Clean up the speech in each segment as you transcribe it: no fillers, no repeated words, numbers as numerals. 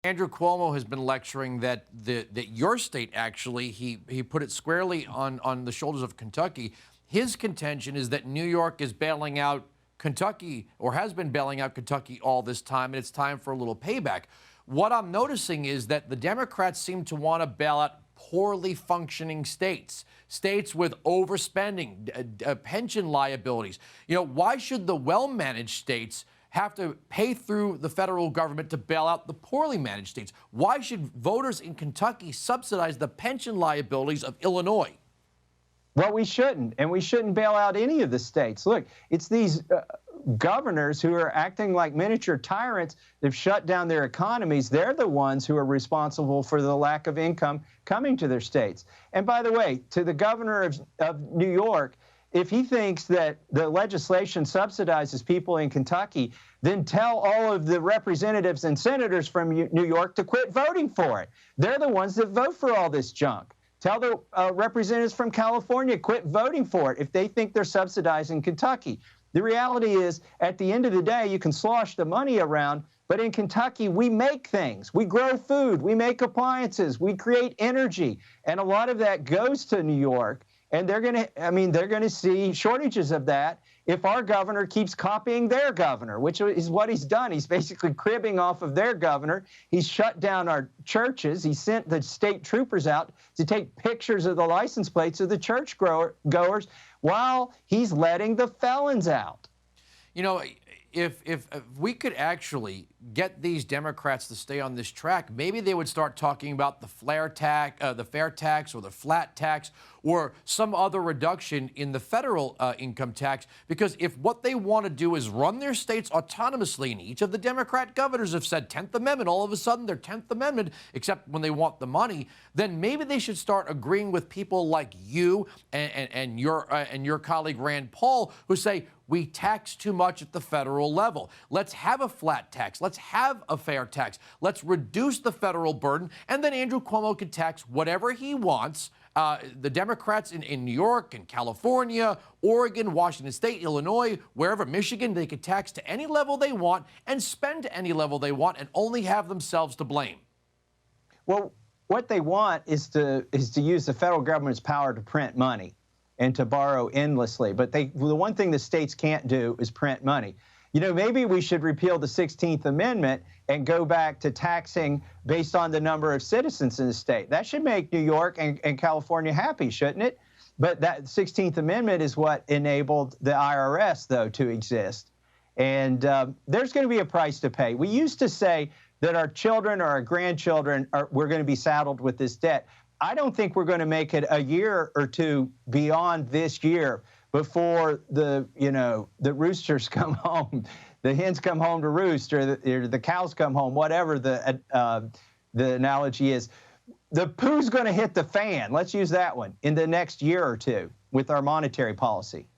Andrew Cuomo has been lecturing that your state actually he put it squarely on the shoulders of Kentucky. His contention is that New York is bailing out Kentucky, or has been bailing out Kentucky all this time, and it's time for a little payback. What I'm noticing is that the Democrats seem to want to bail out poorly functioning states, states with overspending, pension liabilities. You know, why should the well-managed states have to pay through the federal government to bail out the poorly managed states? Why should voters in Kentucky subsidize the pension liabilities of Illinois? Well, we shouldn't, and we shouldn't bail out any of the states. Look, it's these governors who are acting like miniature tyrants. They've shut down their economies. They're the ones who are responsible for the lack of income coming to their states. And by the way, to the governor of New York, if he thinks that the legislation subsidizes people in Kentucky, then tell all of the representatives and senators from New York to quit voting for it. They're the ones that vote for all this junk. Tell the representatives from California, quit voting for it if they think they're subsidizing Kentucky. The reality is, at the end of the day, you can slosh the money around, but in Kentucky, we make things. We grow food, we make appliances, we create energy, and a lot of that goes to New York. And they're going to see shortages of that if our governor keeps copying their governor, which is what he's done. He's basically cribbing off of their governor. He's shut down our churches. He sent the state troopers out to take pictures of the license plates of the church goers while he's letting the felons out. You know, if we could actually get these Democrats to stay on this track, maybe they would start talking about the fair tax or the flat tax or some other reduction in the federal income tax. Because if what they want to do is run their states autonomously, and each of the Democrat governors have said 10th Amendment, all of a sudden they're 10th Amendment, except when they want the money, then maybe they should start agreeing with people like you and your colleague Rand Paul, who say, we tax too much at the federal level. Let's have a flat tax. Let's have a fair tax. Let's reduce the federal burden, and then Andrew Cuomo can tax whatever he wants. The Democrats in New York and California, Oregon, Washington State, Illinois, wherever, Michigan, they could tax to any level they want and spend to any level they want and only have themselves to blame. Well, what they want is to use the federal government's power to print money and to borrow endlessly. But the one thing the states can't do is print money. You know, maybe we should repeal the 16th Amendment and go back to taxing based on the number of citizens in the state. That should make New York and California happy, shouldn't it? But that 16th Amendment is what enabled the IRS, though, to exist. And there's going to be a price to pay. We used to say that our children or our grandchildren were going to be saddled with this debt. I don't think we're going to make it a year or two beyond this year before the roosters come home, the hens come home to roost, or the cows come home, whatever the analogy is. The poo's going to hit the fan, let's use that one, in the next year or two with our monetary policy.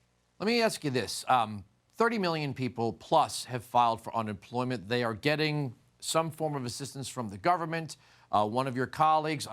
Let me ask you this. 30 million people plus have filed for unemployment. They are getting some form of assistance from the government. One of your colleagues,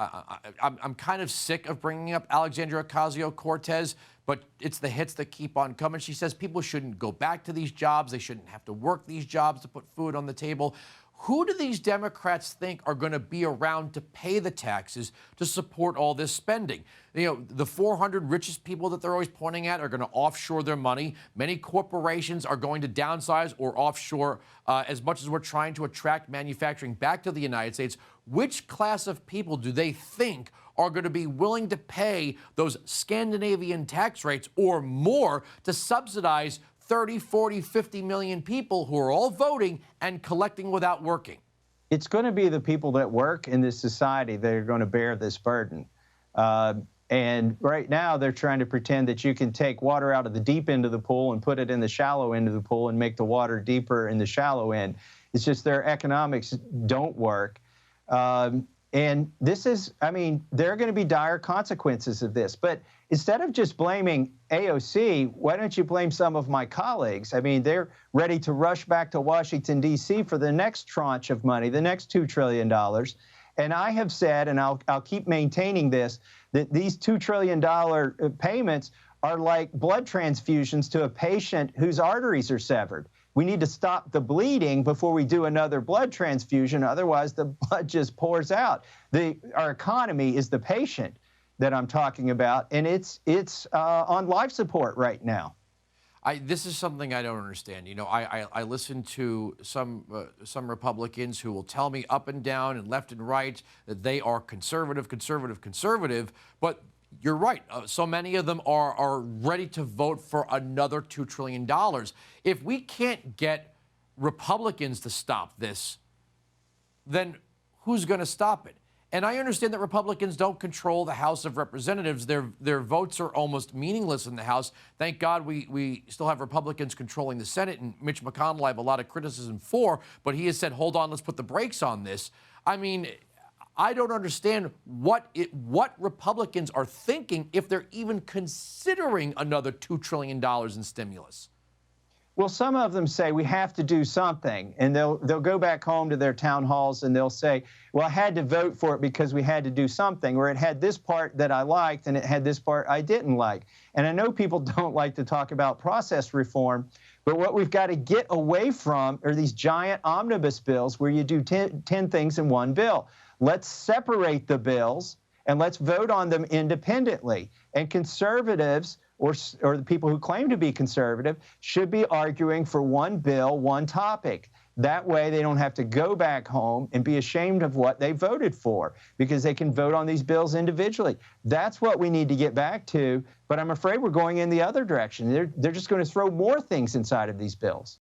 I'm kind of sick of bringing up Alexandria Ocasio-Cortez, but it's the hits that keep on coming. She says people shouldn't go back to these jobs. They shouldn't have to work these jobs to put food on the table. Who do these Democrats think are going to be around to pay the taxes to support all this spending? You know, the 400 richest people that they're always pointing at are going to offshore their money. Many corporations are going to downsize or offshore as much as we're trying to attract manufacturing back to the United States. Which class of people do they think are going to be willing to pay those Scandinavian tax rates or more to subsidize 30, 40, 50 million people who are all voting and collecting without working? It's going to be the people that work in this society that are going to bear this burden. And right now, they're trying to pretend that you can take water out of the deep end of the pool and put it in the shallow end of the pool and make the water deeper in the shallow end. It's just their economics don't work. And this is, I mean, there are going to be dire consequences of this. But instead of just blaming AOC, why don't you blame some of my colleagues? I mean, they're ready to rush back to Washington, D.C. for the next tranche of money, the next $2 trillion. And I have said, and I'll keep maintaining this, that these $2 trillion payments are like blood transfusions to a patient whose arteries are severed. we need to stop the bleeding before we do another blood transfusion. Otherwise, the blood just pours out. Our economy is the patient that I'm talking about, and it's on life support right now. This is something I don't understand. You know, I listen to some Republicans who will tell me up and down and left and right that they are conservative, but you're right. So many of them are ready to vote for another $2 trillion. If we can't get Republicans to stop this, then who's going to stop it? And I understand that Republicans don't control the House of Representatives. Their votes are almost meaningless in the House. Thank God we still have Republicans controlling the Senate, and Mitch McConnell I have a lot of criticism for, but he has said, hold on, let's put the brakes on this. I mean, I don't understand what Republicans are thinking if they're even considering another $2 trillion in stimulus. Well, some of them say we have to do something, and they'll go back home to their town halls and they'll say, well, I had to vote for it because we had to do something, or it had this part that I liked and it had this part I didn't like. And I know people don't like to talk about process reform, but what we've got to get away from are these giant omnibus bills where you do 10 things in one bill. Let's separate the bills and let's vote on them independently. And conservatives, or the people who claim to be conservative, should be arguing for one bill, one topic. That way they don't have to go back home and be ashamed of what they voted for, because they can vote on these bills individually. That's what we need to get back to, but I'm afraid we're going in the other direction. They're just going to throw more things inside of these bills.